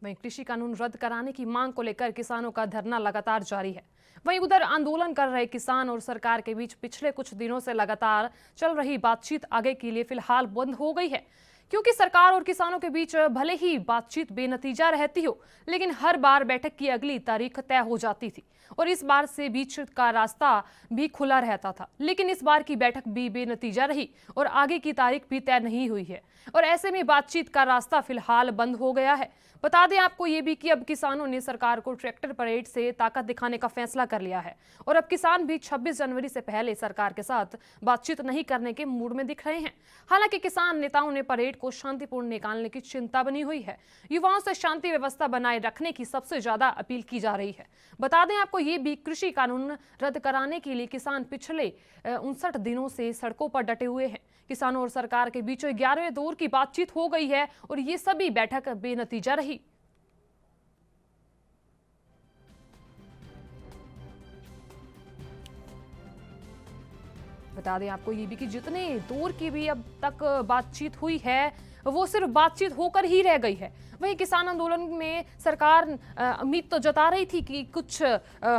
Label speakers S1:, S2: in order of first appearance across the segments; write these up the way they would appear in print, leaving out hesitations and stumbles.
S1: वहीं कृषि कानून रद्द कराने की मांग को लेकर किसानों का धरना लगातार जारी है। वहीं उधर आंदोलन कर रहे किसान और सरकार के बीच पिछले कुछ दिनों से लगातार चल रही बातचीत आगे के लिए फिलहाल बंद हो गई है, क्योंकि सरकार और किसानों के बीच भले ही बातचीत बेनतीजा रहती हो, लेकिन हर बार बैठक की अगली तारीख तय हो जाती थी और इस बार से बीच का रास्ता भी खुला रहता था। लेकिन इस बार की बैठक भी बेनतीजा रही और आगे की तारीख भी तय नहीं हुई है और ऐसे में बातचीत का रास्ता फिलहाल बंद हो गया है। बता दें आपको ये भी कि अब किसानों ने सरकार को ट्रैक्टर परेड से ताकत दिखाने का फैसला कर लिया है और अब किसान भी 26 जनवरी से पहले सरकार के साथ बातचीत नहीं करने के मूड में दिख रहे हैं। हालांकि किसान नेताओं ने परेड को शांतिपूर्ण निकालने की चिंता बनी हुई है। युवाओं से शांति व्यवस्था बनाए रखने की सबसे ज्यादा अपील की जा रही है। बता दें आपको ये भी कृषि कानून रद्द कराने के लिए किसान पिछले 59 दिनों से सड़कों पर डटे हुए हैं। किसानों और सरकार के बीच 11वें दौर की बातचीत हो गई है और ये सभी बैठक बेनतीजा रही। बता दें आपको ये भी कि जितने दौर की भी अब तक बातचीत हुई है वो सिर्फ बातचीत होकर ही रह गई है। वहीं किसान आंदोलन में सरकार उम्मीद तो जता रही थी कि कुछ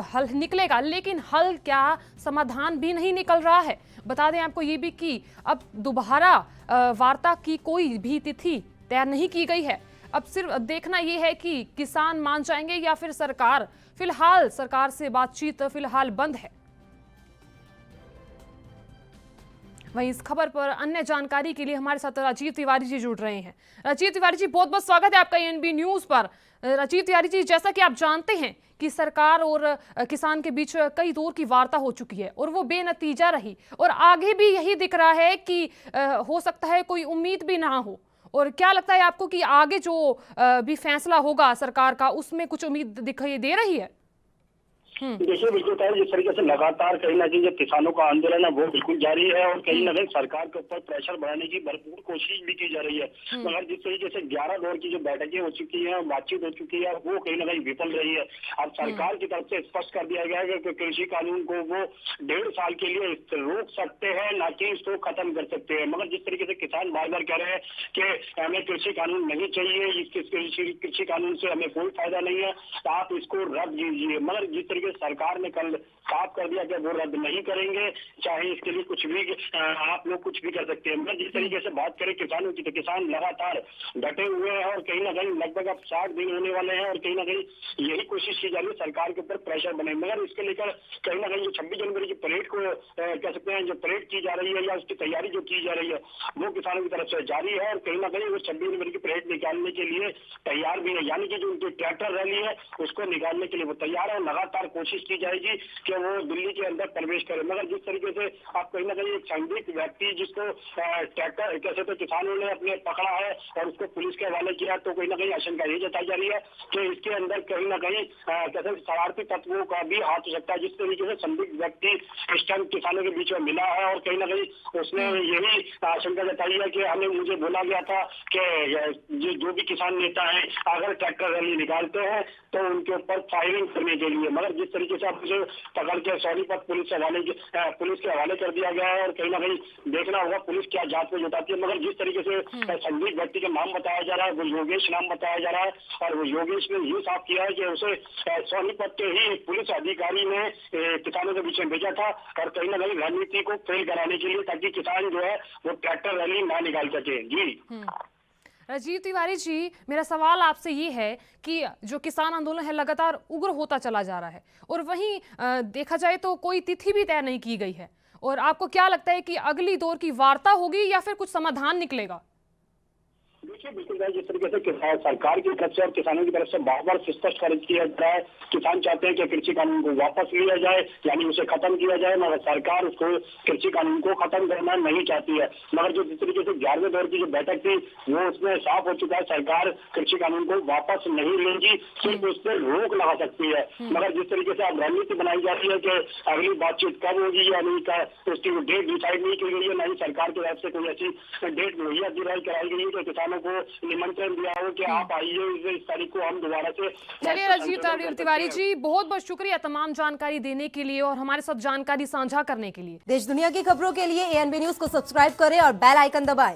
S1: हल निकलेगा, लेकिन हल क्या, समाधान भी नहीं निकल रहा है। बता दें आपको ये भी कि अब दोबारा वार्ता की कोई भी तिथि तय नहीं की गई है। अब सिर्फ देखना यह है कि किसान मान जाएंगे या फिर सरकार। फिलहाल सरकार से बातचीत फिलहाल बंद है। वहीं इस खबर पर अन्य जानकारी के लिए हमारे साथ राजीव तिवारी जी जुड़ रहे हैं। राजीव तिवारी जी, बहुत बहुत स्वागत है आपका एएनबी न्यूज पर। राजीव तिवारी जी, जैसा कि आप जानते हैं कि सरकार और किसान के बीच कई दौर की वार्ता हो चुकी है और वो बेनतीजा रही और आगे भी यही दिख रहा है कि हो सकता है कोई उम्मीद भी ना हो। और क्या लगता है आपको कि आगे जो भी फैसला होगा सरकार का, उसमें कुछ उम्मीद दिखाई दे रही है?
S2: देखिए, बिल्कुल जिस तरीके से लगातार कहीं ना कहीं जो किसानों का आंदोलन है वो बिल्कुल जारी है और कहीं ना कहीं सरकार के ऊपर प्रेशर बढ़ाने की भरपूर कोशिश भी की जा रही है। मगर जिस तरीके से 11 दौर की जो बैठकें हो चुकी हैं, बातचीत हो चुकी है, वो कहीं ना कहीं विफल रही है। अब सरकार की तरफ से स्पष्ट कर दिया गया है कि कृषि कानून को वो 1.5 साल के लिए रोक सकते हैं, ना कि इसको खत्म कर सकते हैं। मगर जिस तरीके से किसान बार बार कह रहे हैं कि हमें कृषि कानून नहीं चाहिए, इस कृषि कानून से हमें कोई फायदा नहीं है, आप इसको रद्द कीजिए। मगर जिस तरीके सरकार ने कल साफ कर दिया कि वो रद्द नहीं करेंगे, चाहे इसके लिए कुछ भी आप लोग कुछ भी कर सकते हैं। मगर जिस तरीके से बात करें किसानों की, तो किसान लगातार डटे हुए हैं और कहीं ना कहीं लगभग अब 60 दिन होने वाले हैं और कहीं ना कहीं यही कोशिश की जा रही है सरकार के ऊपर प्रेशर बने। मगर इसके लेकर कहीं ना कहीं जो 26 जनवरी की परेड को कह सकते हैं, जो परेड की जा रही है या उसकी तैयारी जो की जा रही है, वो किसानों की तरफ से जारी है और कहीं ना कहीं वो 26 जनवरी की परेड निकालने के लिए तैयार भी है। यानी कि जो उनकी ट्रैक्टर रैली है उसको निकालने के लिए वो तैयार है। लगातार कोशिश की जाएगी कि वो दिल्ली के अंदर प्रवेश करे। मगर जिस तरीके से आप कहीं ना कहीं एक संदिग्ध व्यक्ति जिसको ट्रैक्टर कैसे तो किसानों ने अपने पकड़ा है और उसको पुलिस के हवाले किया, तो कहीं ना कहीं आशंका ये जताई जा रही है कि इसके अंदर कहीं ना कहीं कैसे शरारती तत्वों का भी हाथ हो सकता है। जिस तरीके से संदिग्ध व्यक्ति इस टाइम किसानों के बीच में मिला है और कहीं ना कहीं उसने यही आशंका जताई है कि मुझे बोला गया था कि जो भी किसान नेता है अगर ट्रैक्टर रैली निकालते हैं तो उनके ऊपर फायरिंग करने के लिए। मगर जिस तरीके से आप मुझे पकड़ के सोनीपत पुलिस के हवाले कर दिया गया है और कहीं ना कहीं देखना होगा पुलिस क्या जांच में जुटाती है। मगर जिस तरीके से संदिग्ध व्यक्ति का नाम बताया जा रहा है वो योगेश नाम बताया जा रहा है और वो योगेश ने ये साफ किया है कि उसे सोनीपत के ही पुलिस अधिकारी ने किसानों के बीच में भेजा था और कहीं ना कहीं रणनीति को फेल कराने के लिए, ताकि किसान जो है वो ट्रैक्टर रैली ना निकाल सके। जी
S1: राजीव तिवारी जी, मेरा सवाल आपसे ये है कि जो किसान आंदोलन है लगातार उग्र होता चला जा रहा है और वहीं देखा जाए तो कोई तिथि भी तय नहीं की गई है, और आपको क्या लगता है कि अगली दौर की वार्ता होगी या फिर कुछ समाधान निकलेगा?
S2: देखिए, बिल्कुल जिस तरीके से सरकार की तरफ से और किसानों की तरफ से बार बार स्पष्ट किया जा रहा है, किसान चाहते हैं कि कृषि कानून को वापस लिया जाए, यानी उसे खत्म किया जाए, मगर सरकार उसको कृषि कानून को खत्म करना नहीं चाहती है। मगर जो जिस तरीके से 11वें दौर की जो बैठक थी वो उसमें साफ हो चुका है, सरकार कृषि कानून को वापस नहीं लेगी, सिर्फ उस पर रोक लगा सकती है। मगर जिस तरीके से अब रणनीति बनाई जा रही है कि अगली बातचीत कब होगी या नहीं, उसकी डेट डिसाइड नहीं की गई है, नहीं सरकार की तरफ से कोई ऐसी डेट मुहैया कराई गई है कि किसानों को निमंत्रण दिया हो कि आप आइए, इस तारीख को हम दोबारा से।
S1: चलिए राजीव तिवारी जी, बहुत बहुत शुक्रिया तमाम जानकारी देने के लिए और हमारे साथ जानकारी साझा करने के लिए।
S3: देश दुनिया की खबरों के लिए एएनबी न्यूज को सब्सक्राइब करें और बेल आइकन दबाएं।